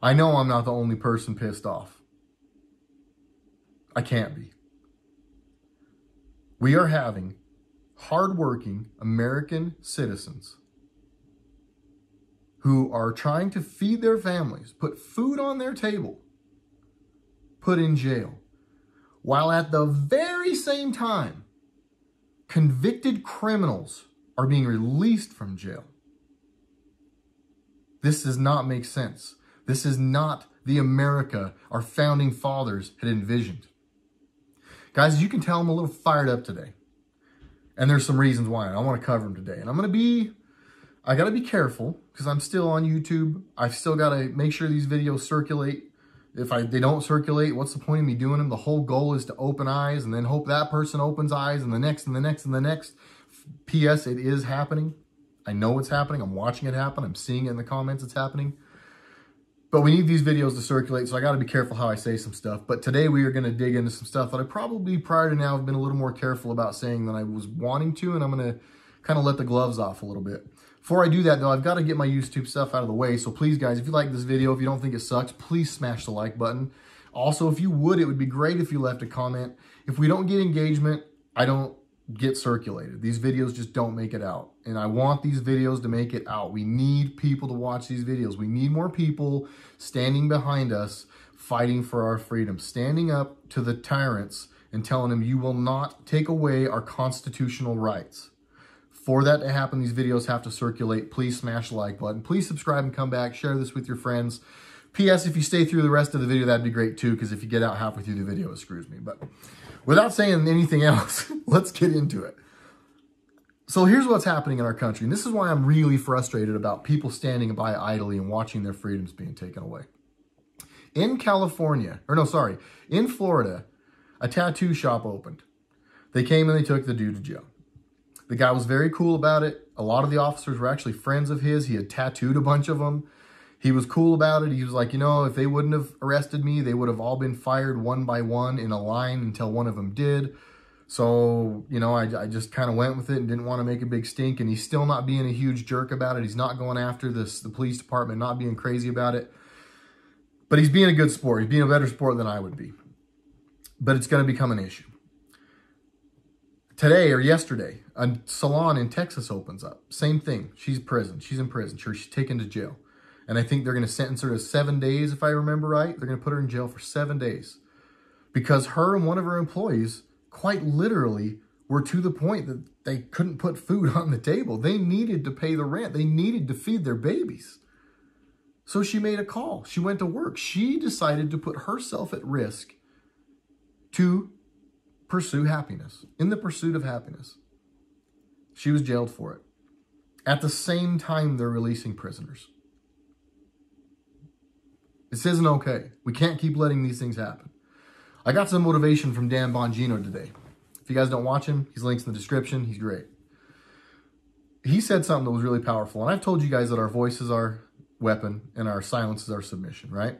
I know I'm not the only person pissed off. I can't be. We are having hardworking American citizens who are trying to feed their families, put food on their table, put in jail, while at the very same time, convicted criminals are being released from jail. This does not make sense. This is not the America our founding fathers had envisioned. Guys, as you can tell, I'm a little fired up today. And there's some reasons why. I want to cover them today. And I got to be careful because I'm still on YouTube. I've still got to make sure these videos circulate. If they don't circulate, what's the point of me doing them? The whole goal is to open eyes and then hope that person opens eyes and the next and the next and the next. P.S. It is happening. I know it's happening. I'm watching it happen. I'm seeing it in the comments. It's happening. But we need these videos to circulate, so I got to be careful how I say some stuff. But today we are going to dig into some stuff that I probably prior to now have been a little more careful about saying than I was wanting to, and I'm going to kind of let the gloves off a little bit. Before I do that, though, I've got to get my YouTube stuff out of the way. So please, guys, if you like this video, if you don't think it sucks, please smash the like button. Also, if you would, it would be great if you left a comment. If we don't get engagement, I don't get circulated. These videos just don't make it out. And I want these videos to make it out. We need people to watch these videos. We need more people standing behind us, fighting for our freedom, standing up to the tyrants and telling them you will not take away our constitutional rights. For that to happen, these videos have to circulate. Please smash the like button. Please subscribe and come back. Share this with your friends. P.S. If you stay through the rest of the video, that'd be great too, because if you get out halfway through the video, it screws me. But without saying anything else, let's get into it. So here's what's happening in our country. And this is why I'm really frustrated about people standing by idly and watching their freedoms being taken away. In in Florida, a tattoo shop opened. They came and they took the dude to jail. The guy was very cool about it. A lot of the officers were actually friends of his. He had tattooed a bunch of them. He was cool about it. He was like, you know, if they wouldn't have arrested me, they would have all been fired one by one in a line until one of them did. So, you know, I just kind of went with it and didn't want to make a big stink. And he's still not being a huge jerk about it. He's not going after the police department, not being crazy about it. But he's being a good sport. He's being a better sport than I would be. But it's going to become an issue. Today or yesterday, a salon in Texas opens up. Same thing. She's in prison. Sure, she's taken to jail. And I think they're going to sentence her to 7 days, if I remember right. They're going to put her in jail for 7 days. Because her and one of her employees quite literally were to the point that they couldn't put food on the table. They needed to pay the rent. They needed to feed their babies. So she made a call. She went to work. She decided to put herself at risk to pursue happiness. In the pursuit of happiness. She was jailed for it. At the same time, they're releasing prisoners. This isn't okay. We can't keep letting these things happen. I got some motivation from Dan Bongino today. If you guys don't watch him, his link's in the description. He's great. He said something that was really powerful. And I've told you guys that our voice is our weapon and our silence is our submission, right?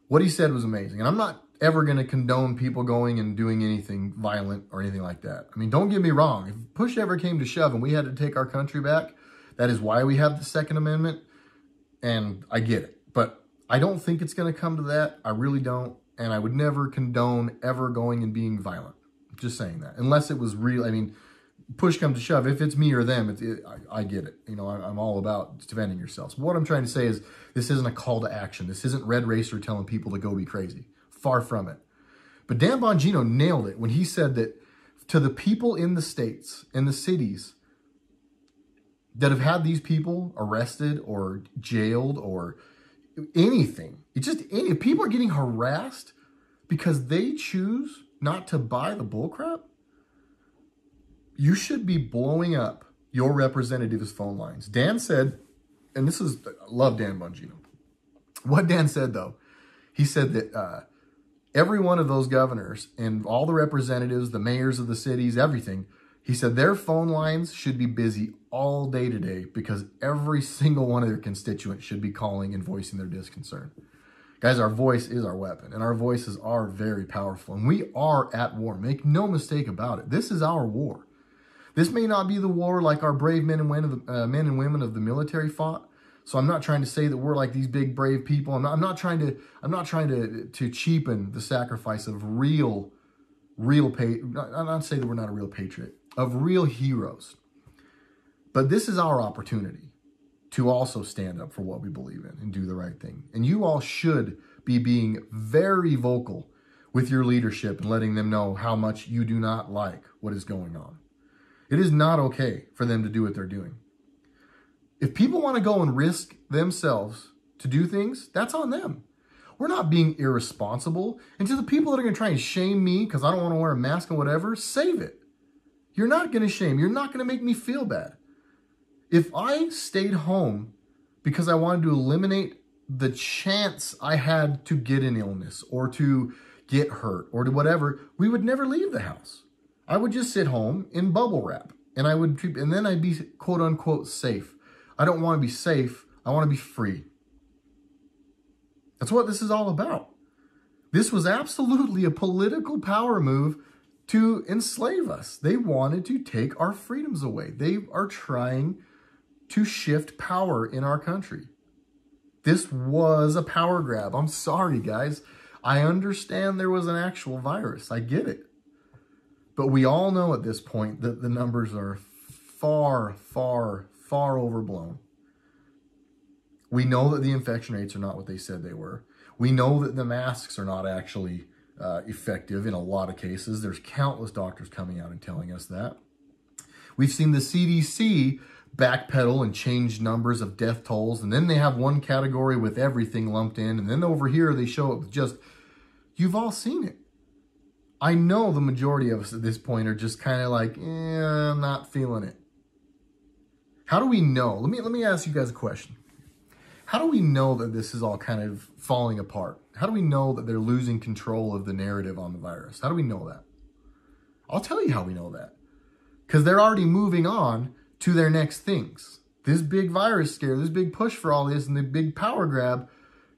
What he said was amazing. And I'm not ever going to condone people going and doing anything violent or anything like that. I mean, don't get me wrong. If push ever came to shove and we had to take our country back, that is why we have the Second Amendment. And I get it. But I don't think it's going to come to that. I really don't. And I would never condone ever going and being violent. Just saying that. Unless it was real. I mean, push comes to shove. If it's me or them, I get it. You know, I'm all about defending yourselves. What I'm trying to say is this isn't a call to action. This isn't RedRacer telling people to go be crazy. Far from it. But Dan Bongino nailed it when he said that to the people in the states, in the cities, that have had these people arrested or jailed or anything. It's just people are getting harassed because they choose not to buy the bullcrap. You should be blowing up your representative's phone lines. Dan said, and I love Dan Bongino. What Dan said though, he said that every one of those governors and all the representatives, the mayors of the cities, everything, he said their phone lines should be busy all day today because every single one of their constituents should be calling and voicing their disconcern. Guys, our voice is our weapon, and our voices are very powerful, and we are at war. Make no mistake about it. This is our war. This may not be the war like our brave men and women of the military fought. So I'm not trying to say that we're like these big brave people. I'm not trying to cheapen the sacrifice of real I'm not saying that we're not a real patriot, of real heroes. But this is our opportunity to also stand up for what we believe in and do the right thing. And you all should be being very vocal with your leadership and letting them know how much you do not like what is going on. It is not okay for them to do what they're doing. If people want to go and risk themselves to do things, that's on them. We're not being irresponsible. And to the people that are going to try and shame me because I don't want to wear a mask and whatever, save it. You're not going to shame. You're not going to make me feel bad. If I stayed home because I wanted to eliminate the chance I had to get an illness or to get hurt or to whatever, we would never leave the house. I would just sit home in bubble wrap and then I'd be quote unquote safe. I don't want to be safe. I want to be free. That's what this is all about. This was absolutely a political power move to enslave us. They wanted to take our freedoms away. They are trying to shift power in our country. This was a power grab. I'm sorry, guys. I understand there was an actual virus. I get it. But we all know at this point that the numbers are far, far, far overblown. We know that the infection rates are not what they said they were. We know that the masks are not actually effective in a lot of cases. There's countless doctors coming out and telling us that. We've seen the CDC backpedal and change numbers of death tolls, and then they have one category with everything lumped in, and then over here they show it with just, you've all seen it. I know the majority of us at this point are just kind of like, I'm not feeling it. How do we know? Let me ask you guys a question. How do we know that this is all kind of falling apart? How do we know that they're losing control of the narrative on the virus? How do we know that? I'll tell you how we know that. Because they're already moving on to their next things. This big virus scare, this big push for all this, and the big power grab,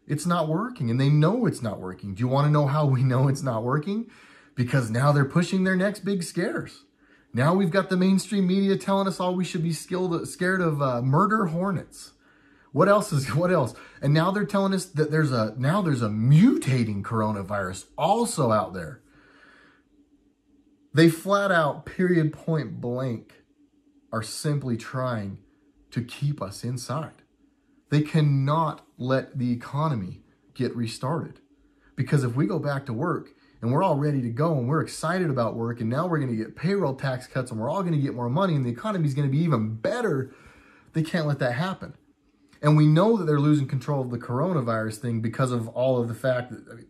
it's not working. And they know it's not working. Do you want to know how we know it's not working? Because now they're pushing their next big scares. Now we've got the mainstream media telling us all we should be scared of murder hornets. What else? And now they're telling us that there's a mutating coronavirus also out there. They flat out, period, point blank, are simply trying to keep us inside. They cannot let the economy get restarted. Because if we go back to work and we're all ready to go and we're excited about work and now we're going to get payroll tax cuts and we're all going to get more money and the economy is going to be even better, they can't let that happen. And we know that they're losing control of the coronavirus thing because of all of the fact that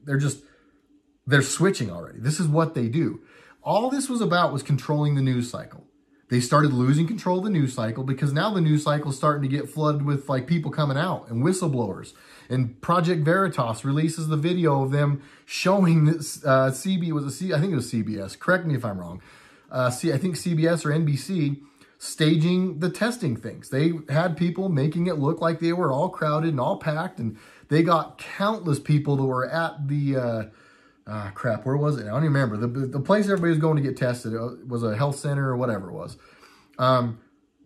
they're switching already. This is what they do. All this was about was controlling the news cycle. They started losing control of the news cycle because now the news cycle is starting to get flooded with like people coming out and whistleblowers. And Project Veritas releases the video of them showing this I think it was CBS. Correct me if I'm wrong. I think CBS or NBC staging the testing things. They had people making it look like they were all crowded and all packed, and they got countless people that were at the where was it? I don't even remember. The place everybody was going to get tested, it was a health center or whatever it was.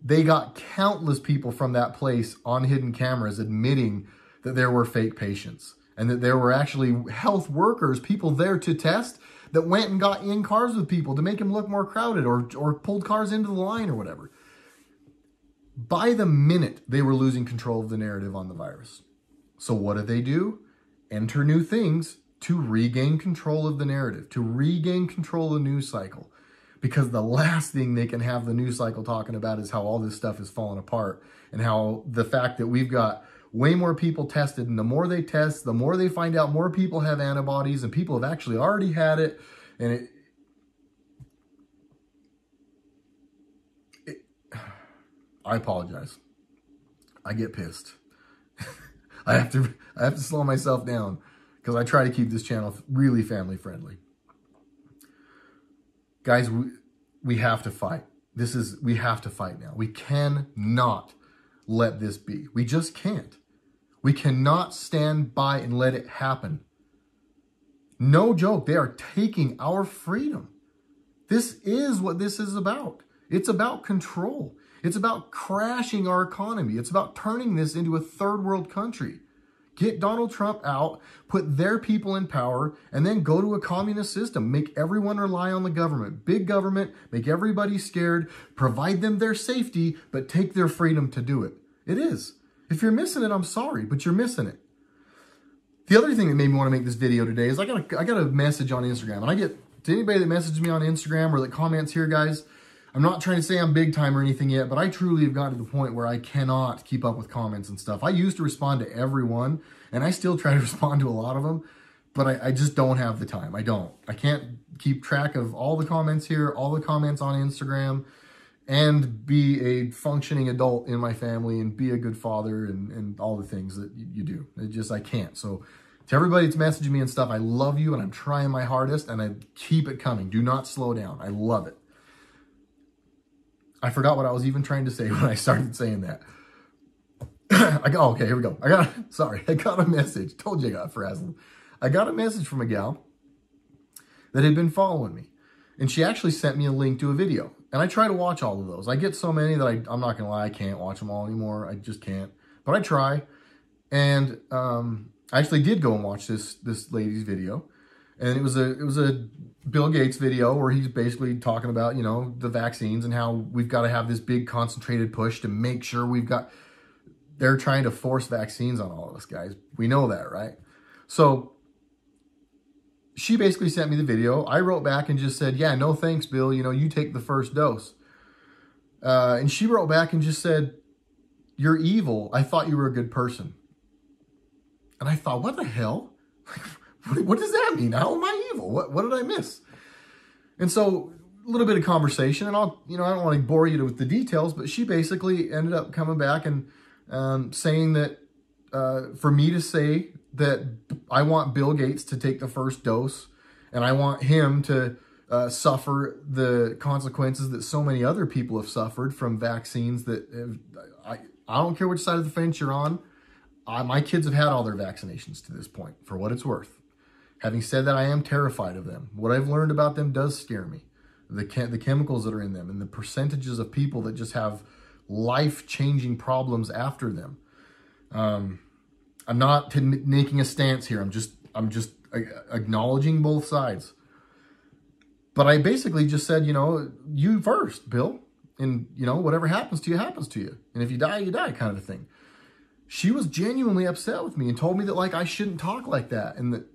They got countless people from that place on hidden cameras admitting that there were fake patients and that there were actually health workers, people there to test, that went and got in cars with people to make them look more crowded or pulled cars into the line or whatever. By the minute, they were losing control of the narrative on the virus. So what did they do? Enter new things to regain control of the narrative, to regain control of the news cycle. Because the last thing they can have the news cycle talking about is how all this stuff is falling apart and how the fact that we've got way more people tested, and the more they test, the more they find out more people have antibodies and people have actually already had it. And I apologize. I get pissed. I have to slow myself down because I try to keep this channel really family friendly. Guys, we have to fight. We have to fight now. We cannot let this be. We just can't. We cannot stand by and let it happen. No joke, they are taking our freedom. This is what this is about. It's about control. It's about crashing our economy. It's about turning this into a third world country. Get Donald Trump out, put their people in power, and then go to a communist system. Make everyone rely on the government. Big government, make everybody scared, provide them their safety, but take their freedom to do it. It is. If you're missing it, I'm sorry, but you're missing it. The other thing that made me want to make this video today is I got a message on Instagram. And I get, to anybody that messages me on Instagram or that comments here, guys, I'm not trying to say I'm big time or anything yet, but I truly have gotten to the point where I cannot keep up with comments and stuff. I used to respond to everyone, and I still try to respond to a lot of them, but I just don't have the time. I don't. I can't keep track of all the comments here, all the comments on Instagram, and be a functioning adult in my family and be a good father and all the things that you do. I can't. So to everybody that's messaging me and stuff, I love you, and I'm trying my hardest, and I keep it coming. Do not slow down. I love it. I forgot what I was even trying to say when I started saying that. Okay, here we go. I got a message. Told you I got frazzled. I got a message from a gal that had been following me. And she actually sent me a link to a video. And I try to watch all of those. I get so many that I'm not going to lie, I can't watch them all anymore. I just can't. But I try. And I actually did go and watch this lady's video. And it was a Bill Gates video where he's basically talking about, you know, the vaccines and how we've got to have this big concentrated push to make sure they're trying to force vaccines on all of us, guys. We know that, right? So she basically sent me the video. I wrote back and just said, yeah, no thanks, Bill. You know, you take the first dose. And she wrote back and just said, you're evil. I thought you were a good person. And I thought, what the hell? What does that mean? How am I evil? What did I miss? And so a little bit of conversation, and I don't want to bore you with the details, but she basically ended up coming back and saying that for me to say that I want Bill Gates to take the first dose, and I want him to suffer the consequences that so many other people have suffered from vaccines that I don't care which side of the fence you're on. My kids have had all their vaccinations to this point, for what it's worth. Having said that, I am terrified of them. What I've learned about them does scare me. The chemicals that are in them and the percentages of people that just have life-changing problems after them. I'm not making a stance here. I'm just acknowledging both sides. But I basically just said, you know, you first, Bill. And, you know, whatever happens to you, happens to you. And if you die, you die, kind of a thing. She was genuinely upset with me and told me that, like, I shouldn't talk like that. And that,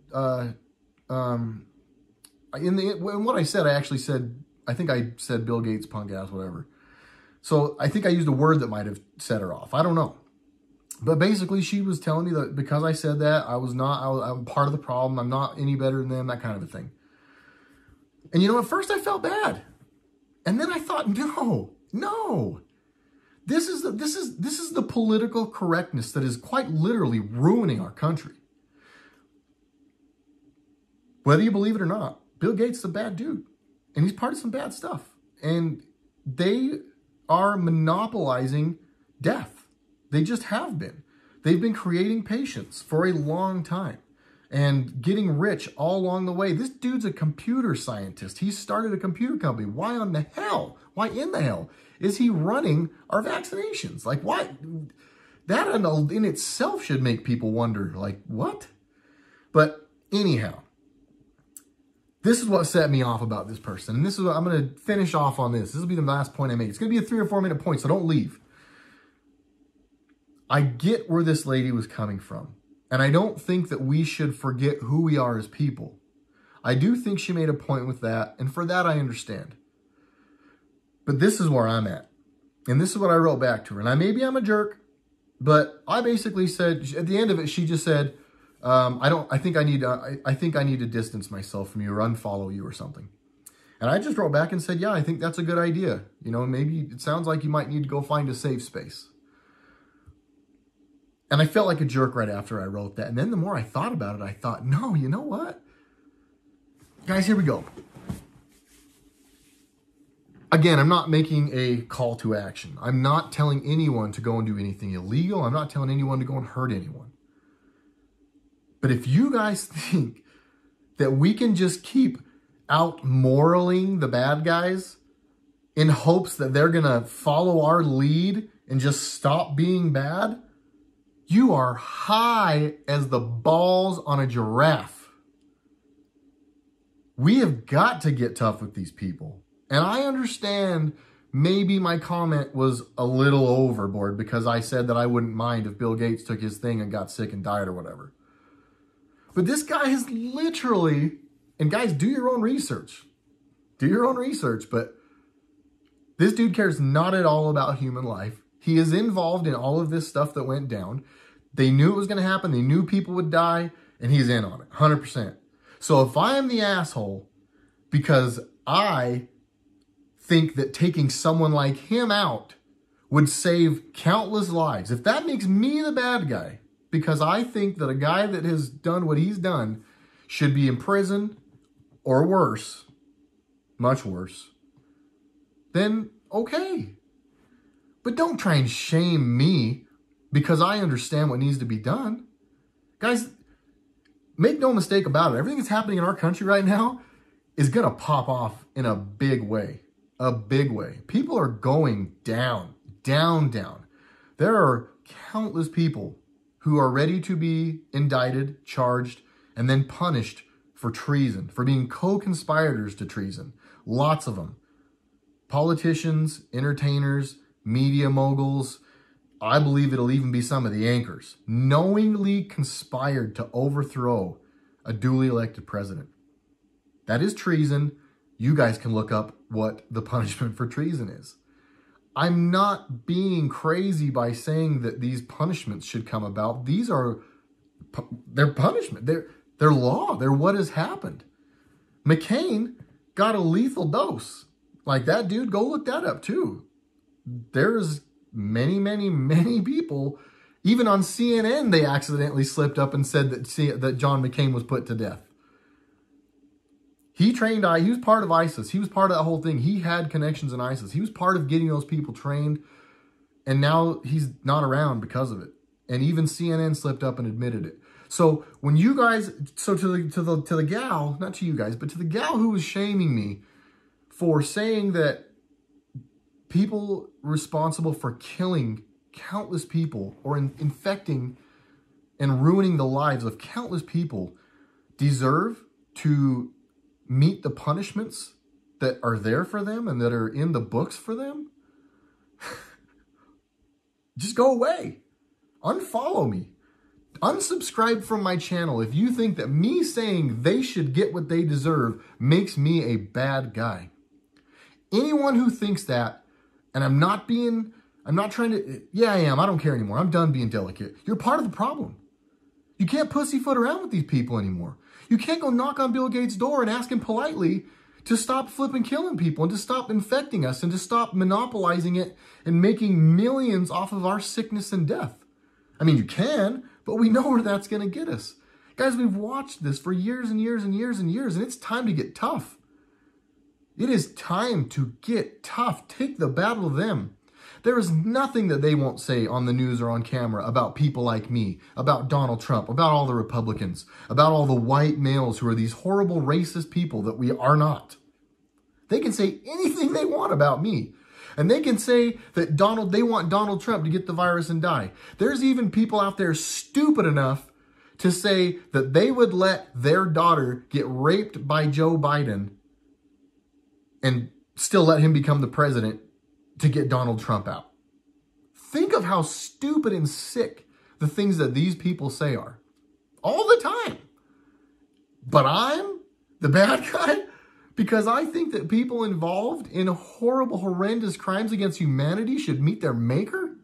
in what I said, I think I said Bill Gates, punk ass, whatever. So I think I used a word that might have set her off. I don't know. But basically, she was telling me that because I said that, I'm part of the problem. I'm not any better than them, that kind of a thing. And, you know, at first I felt bad. And then I thought, no. This is the political correctness that is quite literally ruining our country. Whether you believe it or not, Bill Gates is a bad dude. And he's part of some bad stuff. And they are monopolizing death. They just have been. They've been creating patients for a long time and getting rich all along the way. This dude's a computer scientist. He started a computer company. Why in the hell is he running our vaccinations? Like, why? That in itself should make people wonder, like, what? But anyhow, this is what set me off about this person. And this is what I'm going to finish off on this. This will be the last point I make. It's going to be a 3 or 4 minute point, so don't leave. I get where this lady was coming from. And I don't think that we should forget who we are as people. I do think she made a point with that. And for that, I understand. But this is where I'm at. And this is what I wrote back to her. And maybe I'm a jerk, but I basically said, at the end of it, she just said, I think I need to distance myself from you or unfollow you or something. And I just wrote back and said, yeah, I think that's a good idea. You know, maybe it sounds like you might need to go find a safe space. And I felt like a jerk right after I wrote that. And then the more I thought about it, I thought, no, you know what? Guys, here we go. Again, I'm not making a call to action. I'm not telling anyone to go and do anything illegal. I'm not telling anyone to go and hurt anyone. But if you guys think that we can just keep out moraling the bad guys in hopes that they're going to follow our lead and just stop being bad, you are high as the balls on a giraffe. We have got to get tough with these people. And I understand maybe my comment was a little overboard because I said that I wouldn't mind if Bill Gates took his thing and got sick and died or whatever. But this guy has literally, and guys, do your own research. Do your own research, but this dude cares not at all about human life. He is involved in all of this stuff that went down. They knew it was going to happen. They knew people would die, and he's in on it, 100%. So if I am the asshole because I think that taking someone like him out would save countless lives, if that makes me the bad guy, because I think that a guy that has done what he's done should be in prison or worse, much worse, then okay. But don't try and shame me because I understand what needs to be done. Guys, make no mistake about it. Everything that's happening in our country right now is going to pop off in a big way. A big way. People are going down, down, down. There are countless people who are ready to be indicted, charged, and then punished for treason, for being co-conspirators to treason. Lots of them. Politicians, entertainers, media moguls. I believe it'll even be some of the anchors. Knowingly conspired to overthrow a duly elected president. That is treason. You guys can look up what the punishment for treason is. I'm not being crazy by saying that these punishments should come about. These are, they're punishment. They're law. They're what has happened. McCain got a lethal dose. Like that dude, go look that up too. There's many, many, many people, even on CNN, they accidentally slipped up and said that John McCain was put to death. He trained, he was part of ISIS. He was part of that whole thing. He had connections in ISIS. He was part of getting those people trained. And now he's not around because of it. And even CNN slipped up and admitted it. So when you guys, so to the gal, not to you guys, but to the gal who was shaming me for saying that people responsible for killing countless people or infecting and ruining the lives of countless people deserve to meet the punishments that are there for them and that are in the books for them, just go away. Unfollow me. Unsubscribe from my channel if you think that me saying they should get what they deserve makes me a bad guy. Anyone who thinks that, and I'm not trying to, yeah, I am. I don't care anymore. I'm done being delicate. You're part of the problem. You can't pussyfoot around with these people anymore. You can't go knock on Bill Gates' door and ask him politely to stop flipping killing people and to stop infecting us and to stop monopolizing it and making millions off of our sickness and death. I mean, you can, but we know where that's going to get us. Guys, we've watched this for years and years and years and years, and it's time to get tough. It is time to get tough. Take the battle to them. There is nothing that they won't say on the news or on camera about people like me, about Donald Trump, about all the Republicans, about all the white males who are these horrible racist people that we are not. They can say anything they want about me. And they can say that they want Donald Trump to get the virus and die. There's even people out there stupid enough to say that they would let their daughter get raped by Joe Biden and still let him become the president to get Donald Trump out. Think of how stupid and sick the things that these people say are. All the time. But I'm the bad guy because I think that people involved in horrible, horrendous crimes against humanity should meet their maker.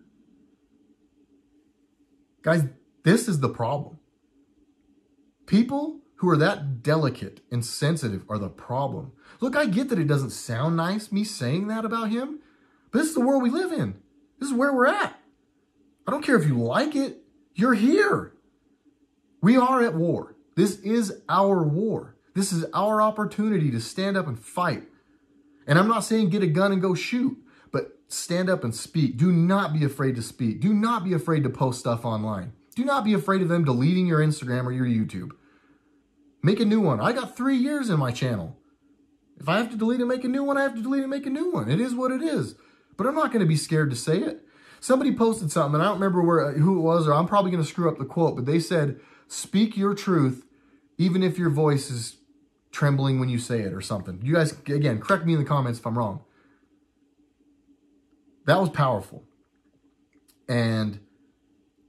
Guys, this is the problem. People who are that delicate and sensitive are the problem. Look, I get that it doesn't sound nice, me saying that about him. But this is the world we live in. This is where we're at. I don't care if you like it. You're here. We are at war. This is our war. This is our opportunity to stand up and fight. And I'm not saying get a gun and go shoot, but stand up and speak. Do not be afraid to speak. Do not be afraid to post stuff online. Do not be afraid of them deleting your Instagram or your YouTube. Make a new one. I got 3 years in my channel. If I have to delete and make a new one, I have to delete and make a new one. It is what it is. But I'm not going to be scared to say it. Somebody posted something, and I don't remember who it was, or I'm probably going to screw up the quote, but they said, speak your truth even if your voice is trembling when you say it or something. You guys, again, correct me in the comments if I'm wrong. That was powerful. And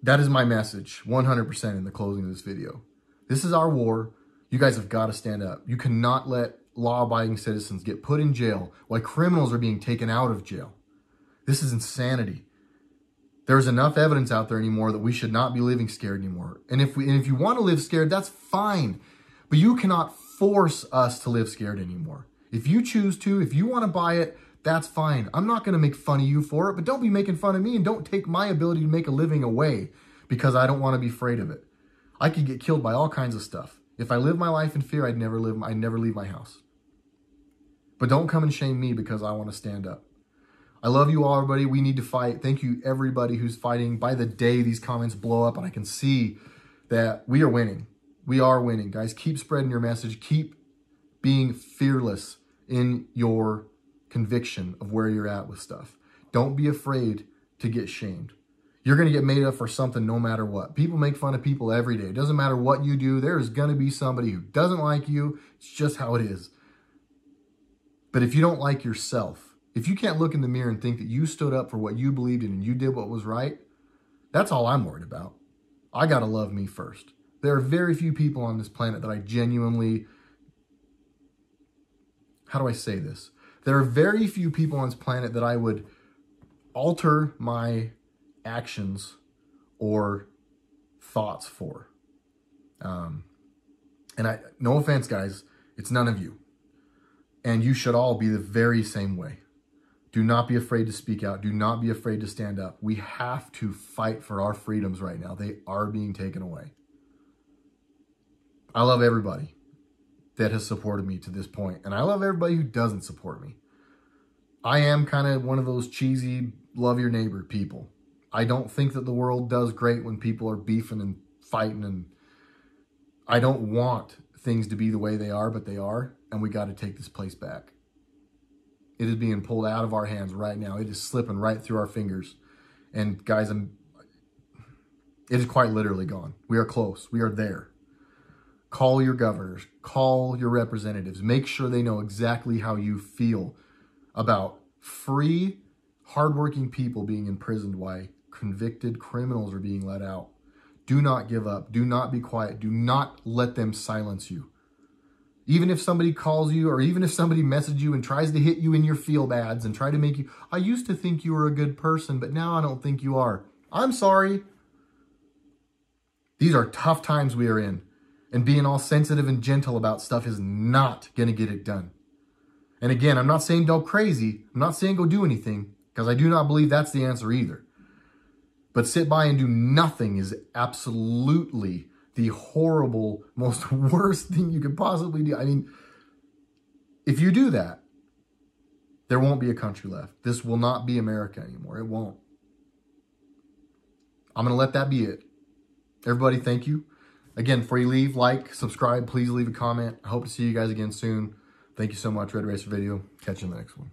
that is my message, 100% in the closing of this video. This is our war. You guys have got to stand up. You cannot let law-abiding citizens get put in jail while criminals are being taken out of jail. This is insanity. There's enough evidence out there anymore that we should not be living scared anymore. And if you want to live scared, that's fine. But you cannot force us to live scared anymore. If you choose to, if you want to buy it, that's fine. I'm not going to make fun of you for it, but don't be making fun of me and don't take my ability to make a living away because I don't want to be afraid of it. I could get killed by all kinds of stuff. If I live my life in fear, I'd never leave my house. But don't come and shame me because I want to stand up. I love you all, everybody. We need to fight. Thank you, everybody who's fighting. By the day these comments blow up and I can see that we are winning. We are winning. Guys, keep spreading your message. Keep being fearless in your conviction of where you're at with stuff. Don't be afraid to get shamed. You're going to get made up for something no matter what. People make fun of people every day. It doesn't matter what you do. There's going to be somebody who doesn't like you. It's just how it is. But if you don't like yourself, if you can't look in the mirror and think that you stood up for what you believed in and you did what was right, that's all I'm worried about. I got to love me first. There are very few people on this planet that I genuinely, how do I say this? There are very few people on this planet that I would alter my actions or thoughts for. No offense, guys, it's none of you. And you should all be the very same way. Do not be afraid to speak out. Do not be afraid to stand up. We have to fight for our freedoms right now. They are being taken away. I love everybody that has supported me to this point, and I love everybody who doesn't support me. I am kind of one of those cheesy, love your neighbor people. I don't think that the world does great when people are beefing and fighting, and I don't want things to be the way they are, but they are, and we got to take this place back. It is being pulled out of our hands right now. It is slipping right through our fingers. And guys, it is quite literally gone. We are close. We are there. Call your governors. Call your representatives. Make sure they know exactly how you feel about free, hardworking people being imprisoned while convicted criminals are being let out. Do not give up. Do not be quiet. Do not let them silence you. Even if somebody calls you, or even if somebody messages you and tries to hit you in your feel bads and try to make you, I used to think you were a good person, but now I don't think you are. I'm sorry. These are tough times we are in. And being all sensitive and gentle about stuff is not going to get it done. And again, I'm not saying go crazy. I'm not saying go do anything, because I do not believe that's the answer either. But sit by and do nothing is absolutely the horrible, most worst thing you could possibly do. I mean, if you do that, there won't be a country left. This will not be America anymore. It won't. I'm going to let that be it. Everybody, thank you. Again, before you leave, like, subscribe, please leave a comment. I hope to see you guys again soon. Thank you so much, RedRacer video. Catch you in the next one.